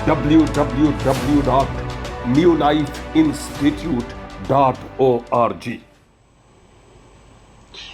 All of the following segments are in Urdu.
www.newlifeinstitute.org।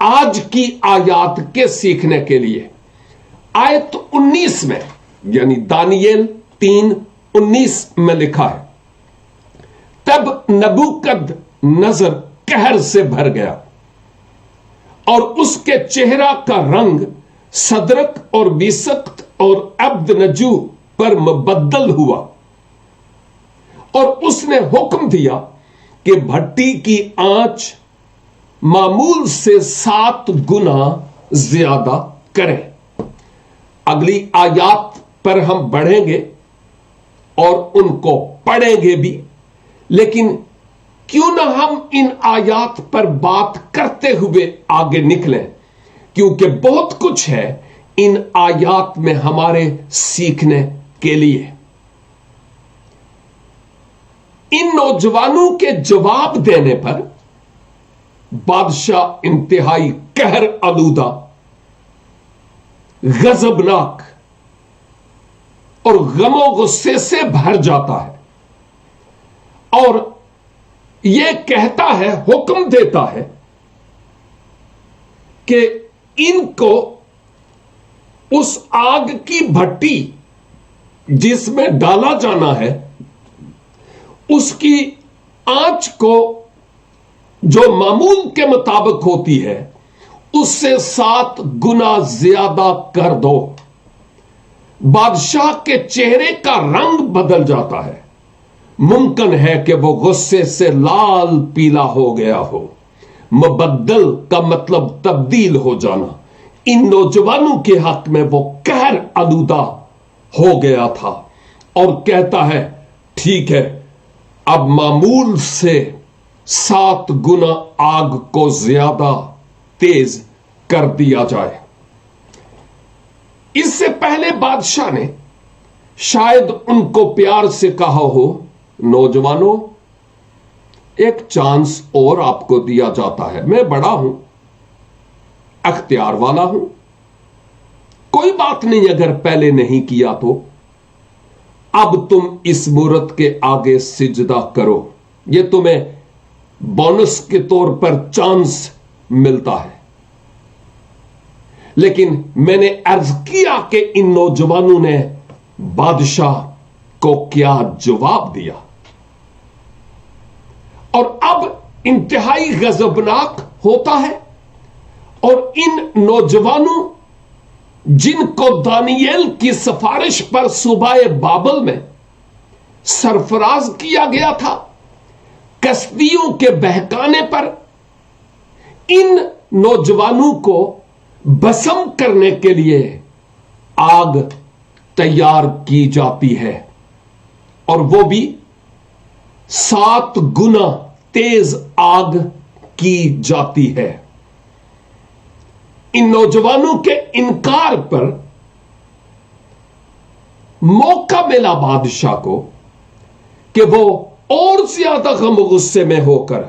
آج کی آیات کے سیکھنے کے لیے آیت 19 میں یعنی دانیل 3:19 میں لکھا ہے، تب نبوکد نظر قہر سے بھر گیا اور اس کے چہرہ کا رنگ صدرک اور بیسقت اور عبد نجو پر مبدل ہوا، اور اس نے حکم دیا کہ بھٹی کی آنچ معمول سے 7 گنا زیادہ کریں۔ اگلی آیات پر ہم بڑھیں گے اور ان کو پڑھیں گے بھی، لیکن کیوں نہ ہم ان آیات پر بات کرتے ہوئے آگے نکلیں، کیونکہ بہت کچھ ہے ان آیات میں ہمارے سیکھنے کے لیے۔ ان نوجوانوں کے جواب دینے پر بادشاہ انتہائی قہر آلودہ، غضبناک اور غم و غصے سے بھر جاتا ہے اور یہ کہتا ہے، حکم دیتا ہے کہ ان کو اس آگ کی بھٹی جس میں ڈالا جانا ہے اس کی آنچ کو جو معمول کے مطابق ہوتی ہے اس سے 7 گنا زیادہ کر دو۔ بادشاہ کے چہرے کا رنگ بدل جاتا ہے، ممکن ہے کہ وہ غصے سے لال پیلا ہو گیا ہو۔ مبدل کا مطلب تبدیل ہو جانا۔ ان نوجوانوں کے حق میں وہ قہر آلودہ ہو گیا تھا اور کہتا ہے، ٹھیک ہے، اب معمول سے 7 گنا آگ کو زیادہ تیز کر دیا جائے۔ اس سے پہلے بادشاہ نے شاید ان کو پیار سے کہا ہو، نوجوانوں، ایک چانس اور آپ کو دیا جاتا ہے، میں بڑا ہوں، اختیار والا ہوں، کوئی بات نہیں اگر پہلے نہیں کیا تو اب تم اس مورت کے آگے سجدہ کرو، یہ تمہیں بونس کے طور پر چانس ملتا ہے۔ لیکن میں نے عرض کیا کہ ان نوجوانوں نے بادشاہ کو کیا جواب دیا، اور اب انتہائی غضبناک ہوتا ہے، اور ان نوجوانوں جن کو دانیل کی سفارش پر صوبہ بابل میں سرفراز کیا گیا تھا کسدیوں کے بہکانے پر، ان نوجوانوں کو بسم کرنے کے لیے آگ تیار کی جاتی ہے، اور وہ بھی 7 گنا تیز آگ کی جاتی ہے۔ ان نوجوانوں کے انکار پر موقع ملا بادشاہ کو کہ وہ اور زیادہ غم و غصے میں ہو کر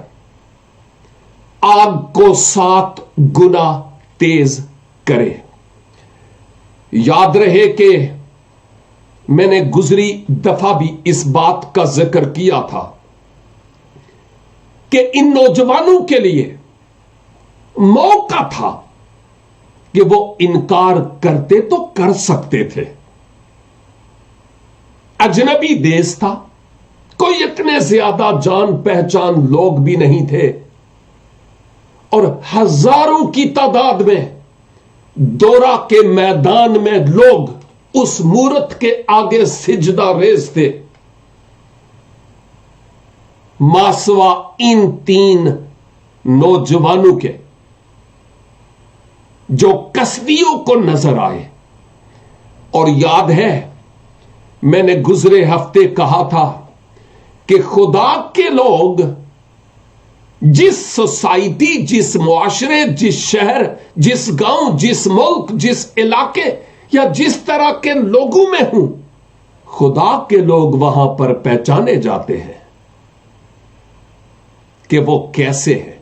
آگ کو 7 گنا تیز کرے۔ یاد رہے کہ میں نے گزری دفعہ بھی اس بات کا ذکر کیا تھا کہ ان نوجوانوں کے لیے موقع تھا کہ وہ انکار کرتے تو کر سکتے تھے، اجنبی دیس تھا، کوئی اتنے زیادہ جان پہچان لوگ بھی نہیں تھے، اور ہزاروں کی تعداد میں دورہ کے میدان میں لوگ اس مورت کے آگے سجدہ ریز تھے، ماسوا ان 3 نوجوانوں کے جو کسدیوں کو نظر آئے۔ اور یاد ہے میں نے گزرے ہفتے کہا تھا کہ خدا کے لوگ جس سوسائٹی، جس معاشرے، جس شہر، جس گاؤں، جس ملک، جس علاقے یا جس طرح کے لوگوں میں ہوں، خدا کے لوگ وہاں پر پہچانے جاتے ہیں کہ وہ کیسے ہیں۔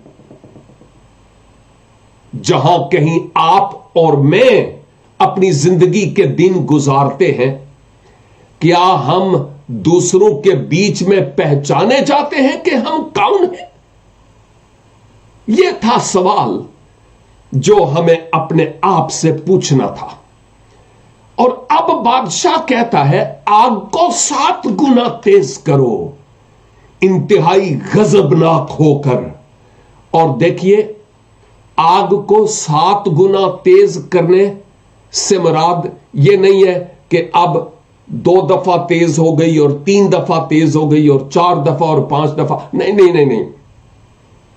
جہاں کہیں آپ اور میں اپنی زندگی کے دن گزارتے ہیں، کیا ہم دوسروں کے بیچ میں پہچانے جاتے ہیں کہ ہم کون ہیں؟ یہ تھا سوال جو ہمیں اپنے آپ سے پوچھنا تھا. اور اب بادشاہ کہتا ہے آگ کو 7 گنا تیز کرو، انتہائی غضبناک ہو کر. اور دیکھیے آگ کو 7 گنا تیز کرنے سے مراد یہ نہیں ہے کہ اب 2 دفعہ تیز ہو گئی اور 3 دفعہ تیز ہو گئی اور 4 دفعہ اور 5 دفعہ. نہیں،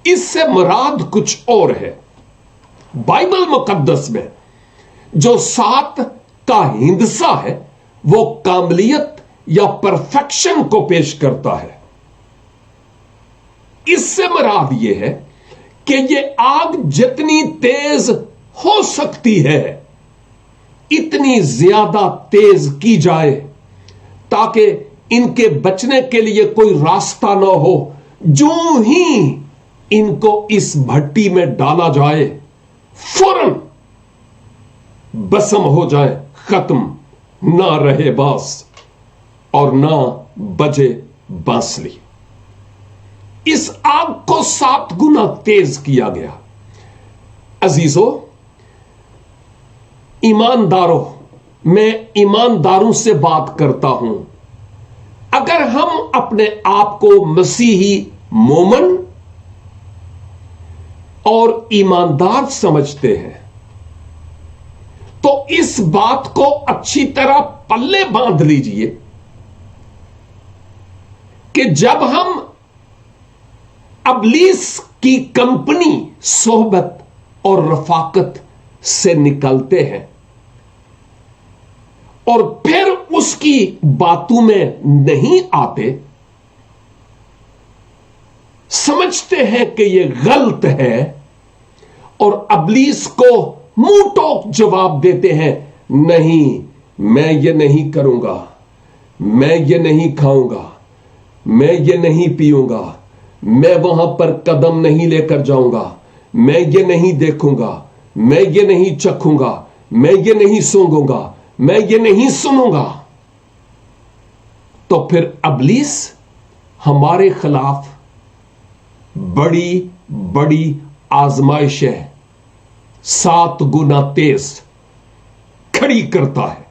اس سے مراد کچھ اور ہے. بائبل مقدس میں جو 7 کا ہندسہ ہے وہ کاملیت یا پرفیکشن کو پیش کرتا ہے. اس سے مراد یہ ہے کہ یہ آگ جتنی تیز ہو سکتی ہے اتنی زیادہ تیز کی جائے تاکہ ان کے بچنے کے لیے کوئی راستہ نہ ہو. جو ہی ان کو اس بھٹی میں ڈالا جائے فوراً بسم ہو جائے، ختم، نہ رہے باس اور نہ بجے بانسری. اس آگ کو 7 گنا تیز کیا گیا. عزیزو، ایمانداروں، میں ایمانداروں سے بات کرتا ہوں. اگر ہم اپنے آپ کو مسیحی مومن اور ایماندار سمجھتے ہیں تو اس بات کو اچھی طرح پلے باندھ لیجئے کہ جب ہم ابلیس کی کمپنی، صحبت اور رفاقت سے نکلتے ہیں اور پھر اس کی باتوں میں نہیں آتے، سمجھتے ہیں کہ یہ غلط ہے اور ابلیس کو منہ ٹوک جواب دیتے ہیں، نہیں میں یہ نہیں کروں گا، میں یہ نہیں کھاؤں گا، میں یہ نہیں پیوں گا، میں وہاں پر قدم نہیں لے کر جاؤں گا، میں یہ نہیں دیکھوں گا، میں یہ نہیں چکھوں گا، میں یہ نہیں سونگوں گا، میں یہ نہیں سنوں گا. تو پھر ابلیس ہمارے خلاف بڑی بڑی آزمائش ہے 7 گنا تیز کھڑی کرتا ہے.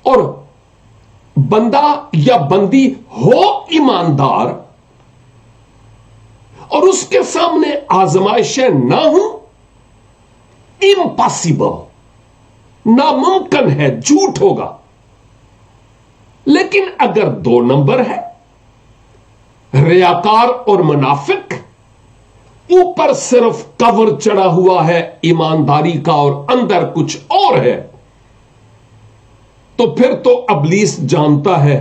اور بندہ یا بندی ہو ایماندار اور اس کے سامنے آزمائشیں نہ ہوں، امپاسبل، ناممکن ہے، جھوٹ ہوگا. لیکن اگر 2 نمبر ہے، ریاکار اور منافق، اوپر صرف کور چڑھا ہوا ہے ایمانداری کا اور اندر کچھ اور ہے، تو پھر تو ابلیس جانتا ہے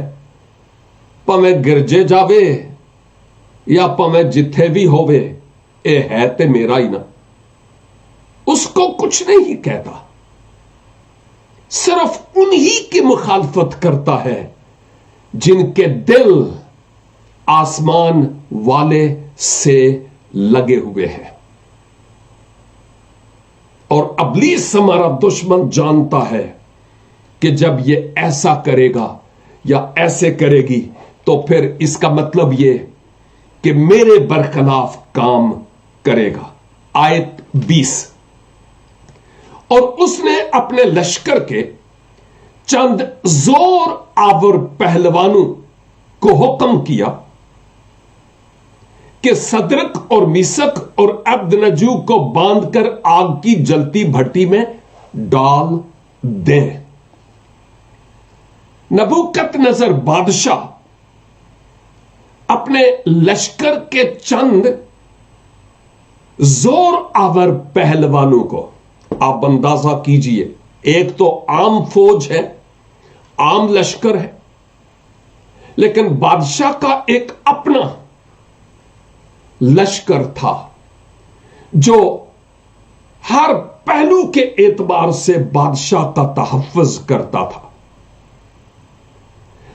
پمیں گرجے جاوے یا پمیں جتھے بھی ہووے، اے ہے تے میرا ہی نا. اس کو کچھ نہیں کہتا، صرف انہی کی مخالفت کرتا ہے جن کے دل آسمان والے سے لگے ہوئے ہیں. اور ابلیس ہمارا دشمن جانتا ہے کہ جب یہ ایسا کرے گا یا ایسے کرے گی تو پھر اس کا مطلب یہ کہ میرے برخلاف کام کرے گا. آیت 20. اور اس نے اپنے لشکر کے چند زور آور پہلوانوں کو حکم کیا کہ صدرک اور میثق اور عبدنجو کو باندھ کر آگ کی جلتی بھٹی میں ڈال دیں. نبوکت نظر بادشاہ اپنے لشکر کے چند زور آور پہلوانوں کو، آپ اندازہ کیجئے، ایک تو عام فوج ہے، عام لشکر ہے، لیکن بادشاہ کا ایک اپنا لشکر تھا جو ہر پہلو کے اعتبار سے بادشاہ کا تحفظ کرتا تھا.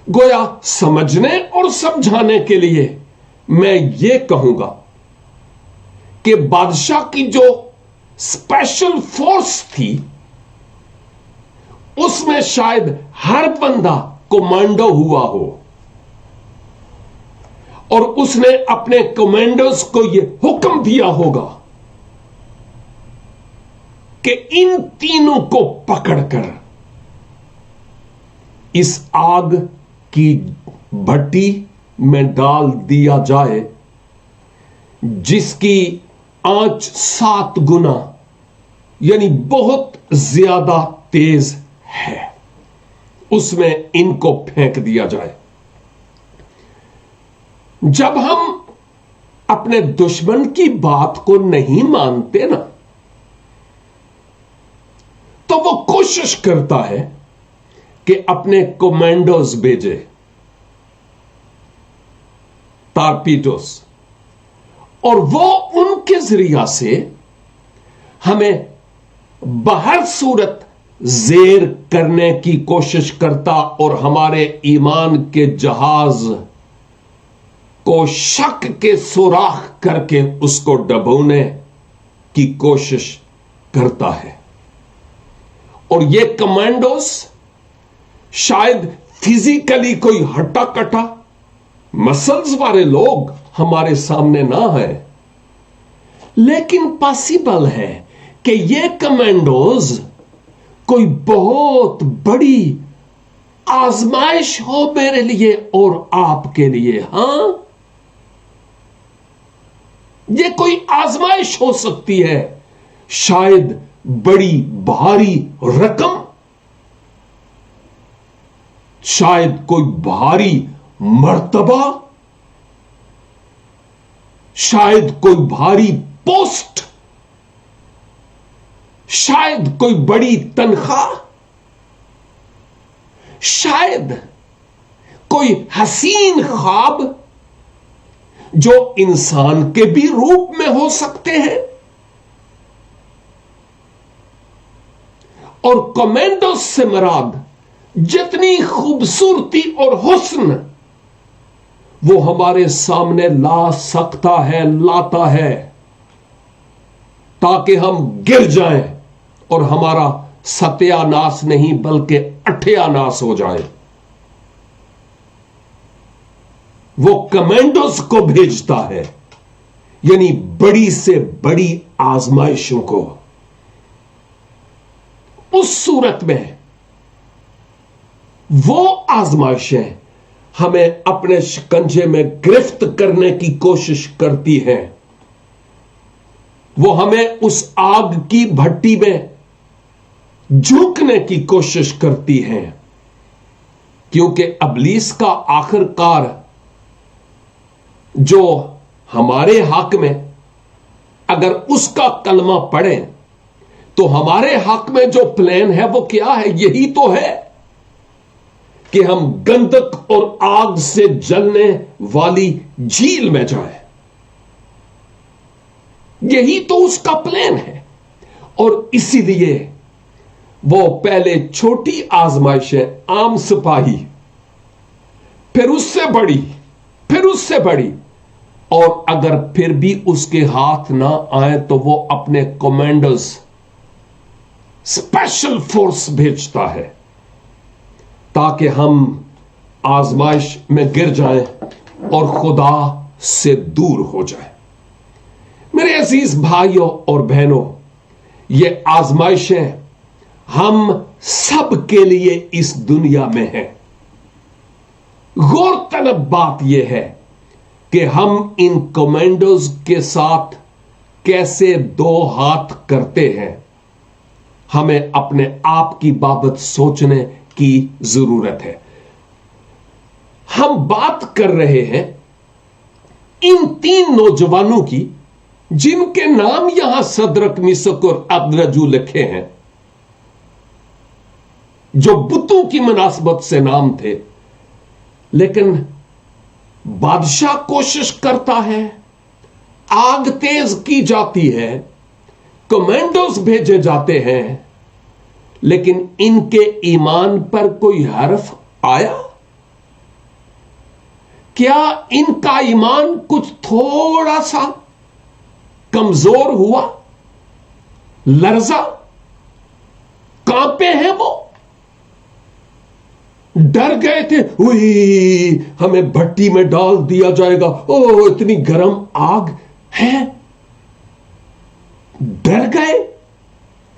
گویا سمجھنے اور سمجھانے کے لیے میں یہ کہوں گا کہ بادشاہ کی جو اسپیشل فورس تھی اس میں شاید ہر بندہ کمانڈو ہوا ہو اور اس نے اپنے کمانڈرز کو یہ حکم دیا ہوگا کہ ان تینوں کو پکڑ کر اس آگ کی بھٹی میں ڈال دیا جائے جس کی آنچ 7 گنا یعنی بہت زیادہ تیز ہے، اس میں ان کو پھینک دیا جائے۔ جب ہم اپنے دشمن کی بات کو نہیں مانتے نا، تو وہ کوشش کرتا ہے کہ اپنے کمانڈوز بھیجے، ٹارپیڈوز، اور وہ ان کے ذریعہ سے ہمیں بہر صورت زیر کرنے کی کوشش کرتا اور ہمارے ایمان کے جہاز کو شک کے سوراخ کر کے اس کو ڈبونے کی کوشش کرتا ہے۔ اور یہ کمانڈوز شاید فزیکلی کوئی ہٹا کٹا مسلز والے لوگ ہمارے سامنے نہ ہیں، لیکن پاسبل ہے کہ یہ کمانڈوز کوئی بہت بڑی آزمائش ہو میرے لیے اور آپ کے لیے۔ ہاں، یہ کوئی آزمائش ہو سکتی ہے، شاید بڑی بھاری رقم، شاید کوئی بھاری مرتبہ، شاید کوئی بھاری پوسٹ، شاید کوئی بڑی تنخواہ، شاید کوئی حسین خواب جو انسان کے بھی روپ میں ہو سکتے ہیں۔ اور کمانڈوز سے مراد جتنی خوبصورتی اور حسن وہ ہمارے سامنے لا سکتا ہے، لاتا ہے، تاکہ ہم گر جائیں اور ہمارا ستیہ ناس نہیں بلکہ اٹھیا ناس ہو جائے۔ وہ کمانڈوز کو بھیجتا ہے، یعنی بڑی سے بڑی آزمائشوں کو۔ اس صورت میں وہ آزمائشیں ہمیں اپنے شکنجے میں گرفت کرنے کی کوشش کرتی ہیں، وہ ہمیں اس آگ کی بھٹی میں جھونکنے کی کوشش کرتی ہیں، کیونکہ ابلیس کا آخر کار جو ہمارے حق میں اگر اس کا کلمہ پڑھیں تو ہمارے حق میں جو پلان ہے وہ کیا ہے؟ یہی تو ہے کہ ہم گندک اور آگ سے جلنے والی جھیل میں جائیں۔ یہی تو اس کا پلان ہے، اور اسی لیے وہ پہلے چھوٹی آزمائشیں، عام سپاہی، پھر اس سے بڑی، پھر اس سے بڑی، اور اگر پھر بھی اس کے ہاتھ نہ آئے تو وہ اپنے کمانڈرز، اسپیشل فورس بھیجتا ہے تاکہ ہم آزمائش میں گر جائیں اور خدا سے دور ہو جائیں۔ میرے عزیز بھائیوں اور بہنوں، یہ آزمائشیں ہم سب کے لیے اس دنیا میں ہیں۔ غور طلب بات یہ ہے کہ ہم ان کمانڈوز کے ساتھ کیسے دو ہاتھ کرتے ہیں۔ ہمیں اپنے آپ کی بابت سوچنے کی ضرورت ہے۔ ہم بات کر رہے ہیں ان 3 نوجوانوں کی جن کے نام یہاں صدرک، میثاق اور ابدنگو لکھے ہیں، جو بتوں کی مناسبت سے نام تھے، لیکن بادشاہ کوشش کرتا ہے، آگ تیز کی جاتی ہے، کمانڈوز بھیجے جاتے ہیں، لیکن ان کے ایمان پر کوئی حرف آیا؟ کیا ان کا ایمان کچھ تھوڑا سا کمزور ہوا؟ لرزا؟ کانپے ہیں وہ؟ ڈر گئے تھے، وہی ہمیں بھٹی میں ڈال دیا جائے گا، او اتنی گرم آگ ہے؟ ڈر گئے؟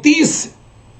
30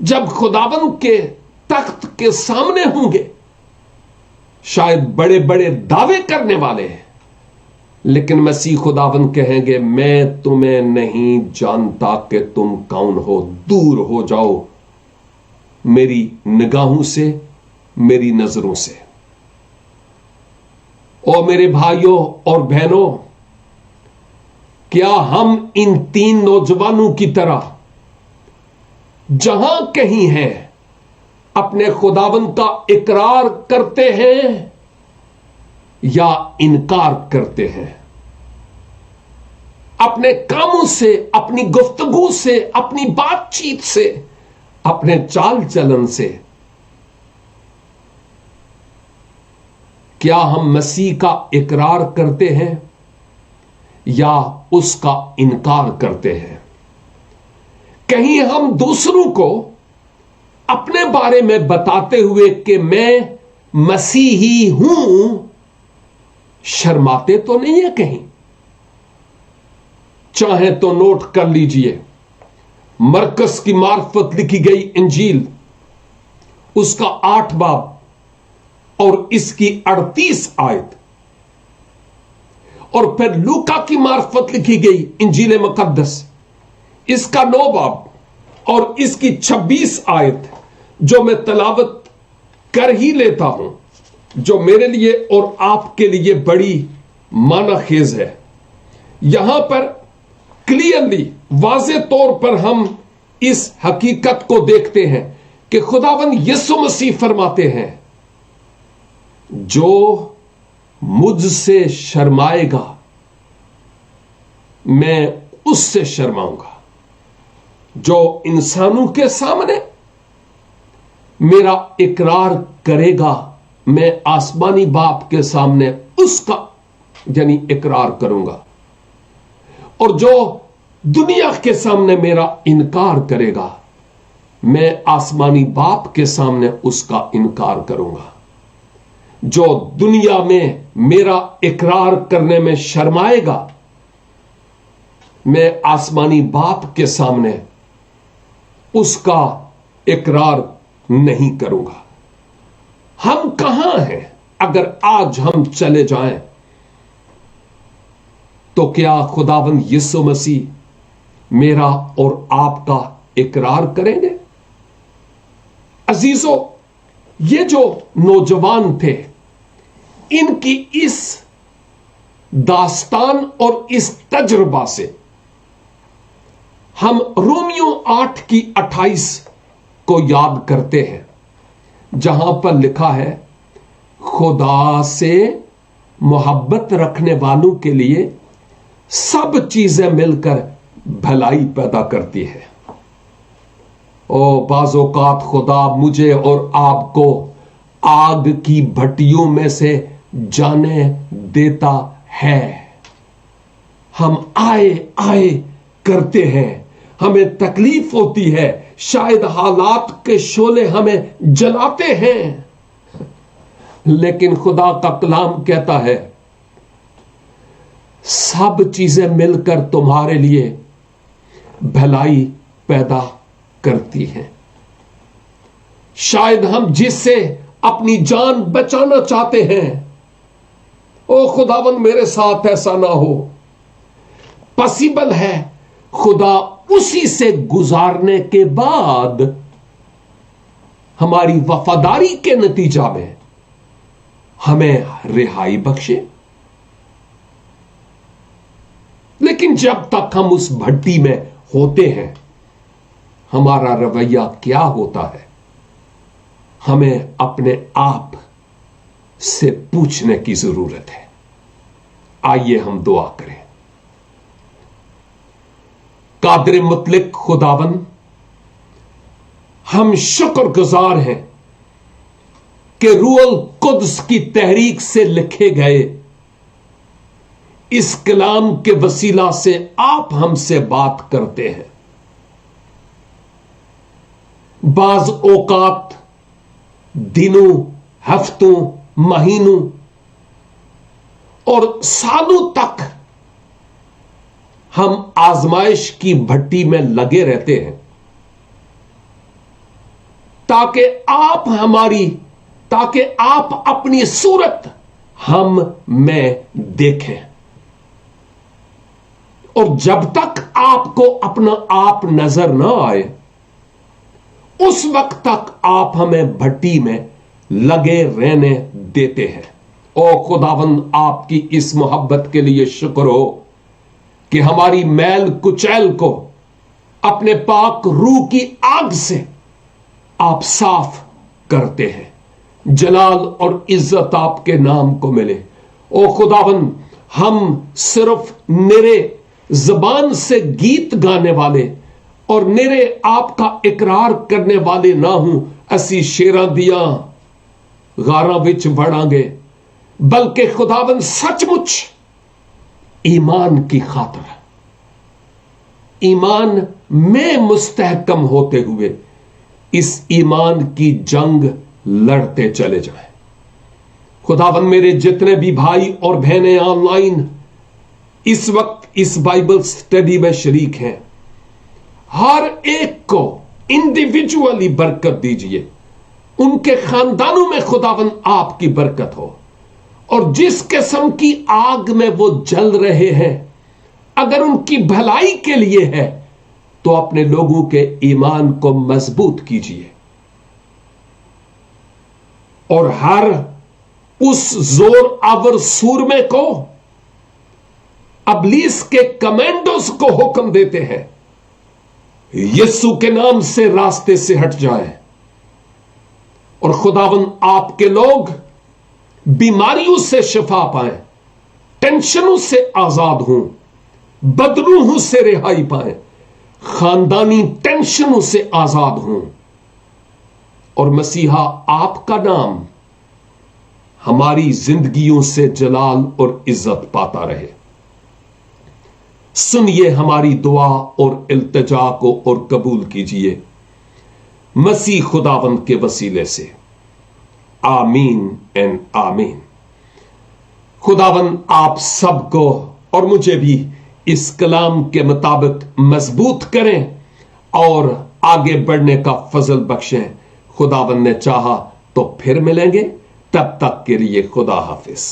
جب خداوند کے تخت کے سامنے ہوں گے، شاید بڑے بڑے دعوے کرنے والے ہیں، لیکن مسیح خداوند کہیں گے میں تمہیں نہیں جانتا کہ تم کون ہو، دور ہو جاؤ میری نگاہوں سے، میری نظروں سے۔ او میرے بھائیوں اور بہنوں، کیا ہم ان تین نوجوانوں کی طرح جہاں کہیں ہیں اپنے خداوند کا اقرار کرتے ہیں یا انکار کرتے ہیں؟ اپنے کاموں سے، اپنی گفتگو سے، اپنی بات چیت سے، اپنے چال چلن سے کیا ہم مسیح کا اقرار کرتے ہیں یا اس کا انکار کرتے ہیں؟ کہیں ہم دوسروں کو اپنے بارے میں بتاتے ہوئے کہ میں مسیحی ہوں شرماتے تو نہیں ہے کہیں؟ چاہیں تو نوٹ کر لیجئے، مرکز کی معرفت لکھی گئی انجیل، اس کا 8 باب اور اس کی 38 آیت، اور پھر لوکا کی معرفت لکھی گئی انجیل مقدس، اس کا 9 باب اور اس کی 26 آیت، جو میں تلاوت کر ہی لیتا ہوں، جو میرے لیے اور آپ کے لیے بڑی معنی خیز ہے۔ یہاں پر کلیئرلی، واضح طور پر ہم اس حقیقت کو دیکھتے ہیں کہ خداوند یسوع مسیح فرماتے ہیں جو مجھ سے شرمائے گا میں اس سے شرماؤں گا۔ جو انسانوں کے سامنے میرا اقرار کرے گا میں آسمانی باپ کے سامنے اس کا یعنی اقرار کروں گا، اور جو دنیا کے سامنے میرا انکار کرے گا میں آسمانی باپ کے سامنے اس کا انکار کروں گا۔ جو دنیا میں میرا اقرار کرنے میں شرمائے گا میں آسمانی باپ کے سامنے اس کا اقرار نہیں کروں گا۔ ہم کہاں ہیں؟ اگر آج ہم چلے جائیں تو کیا خداوند یسوع مسیح میرا اور آپ کا اقرار کریں گے؟ عزیزو، یہ جو نوجوان تھے، ان کی اس داستان اور اس تجربہ سے ہم رومیو 8 کی 28 کو یاد کرتے ہیں، جہاں پر لکھا ہے خدا سے محبت رکھنے والوں کے لیے سب چیزیں مل کر بھلائی پیدا کرتی ہے۔ بعض اوقات خدا مجھے اور آپ کو آگ کی بھٹیوں میں سے جانے دیتا ہے، ہم آئے کرتے ہیں، ہمیں تکلیف ہوتی ہے، شاید حالات کے شعلے ہمیں جلاتے ہیں، لیکن خدا کا کلام کہتا ہے سب چیزیں مل کر تمہارے لیے بھلائی پیدا کرتی ہیں۔ شاید ہم جس سے اپنی جان بچانا چاہتے ہیں، او خداوند میرے ساتھ ایسا نہ ہو، پاسبل ہے خدا اسی سے گزارنے کے بعد ہماری وفاداری کے نتیجہ میں ہمیں رہائی بخشے۔ لیکن جب تک ہم اس بھٹی میں ہوتے ہیں ہمارا رویہ کیا ہوتا ہے، ہمیں اپنے آپ سے پوچھنے کی ضرورت ہے۔ آئیے ہم دعا کریں۔ قادر مطلق خداوند، ہم شکر گزار ہیں کہ روح القدس کی تحریک سے لکھے گئے اس کلام کے وسیلہ سے آپ ہم سے بات کرتے ہیں۔ بعض اوقات دنوں، ہفتوں، مہینوں اور سالوں تک ہم آزمائش کی بھٹی میں لگے رہتے ہیں، تاکہ آپ اپنی صورت ہم میں دیکھیں، اور جب تک آپ کو اپنا آپ نظر نہ آئے اس وقت تک آپ ہمیں بھٹی میں لگے رہنے دیتے ہیں۔ او خداوند، آپ کی اس محبت کے لیے شکر ہو کہ ہماری میل کچیل کو اپنے پاک روح کی آگ سے آپ صاف کرتے ہیں۔ جلال اور عزت آپ کے نام کو ملے۔ او خداوند، ہم صرف نرے زبان سے گیت گانے والے اور نرے آپ کا اقرار کرنے والے نہ ہوں، اسی شیراں دیاں غاراں وچ وڑاں گے، بلکہ خداوند سچ مچ ایمان کی خاطر، ایمان میں مستحکم ہوتے ہوئے اس ایمان کی جنگ لڑتے چلے جائیں۔ خداوند، میرے جتنے بھی بھائی اور بہنیں آن لائن اس وقت اس بائبل سٹڈی میں شریک ہیں، ہر ایک کو انڈیویجولی برکت دیجئے، ان کے خاندانوں میں خداوند آپ کی برکت ہو، اور جس قسم کی آگ میں وہ جل رہے ہیں اگر ان کی بھلائی کے لیے ہے تو اپنے لوگوں کے ایمان کو مضبوط کیجئے، اور ہر اس زور آور سورمے کو ابلیس کے کمانڈوز کو حکم دیتے ہیں یسوع کے نام سے راستے سے ہٹ جائیں، اور خداوند آپ کے لوگ بیماریوں سے شفا پائیں، ٹینشنوں سے آزاد ہوں، بدروحوں سے رہائی پائیں، خاندانی ٹینشنوں سے آزاد ہوں، اور مسیحا آپ کا نام ہماری زندگیوں سے جلال اور عزت پاتا رہے۔ سنیے ہماری دعا اور التجا کو اور قبول کیجئے مسیح خداوند کے وسیلے سے، آمین اینڈ آمین۔ خداوند آپ سب کو اور مجھے بھی اس کلام کے مطابق مضبوط کریں اور آگے بڑھنے کا فضل بخشیں۔ خداوند نے چاہا تو پھر ملیں گے، تب تک کے لیے خدا حافظ۔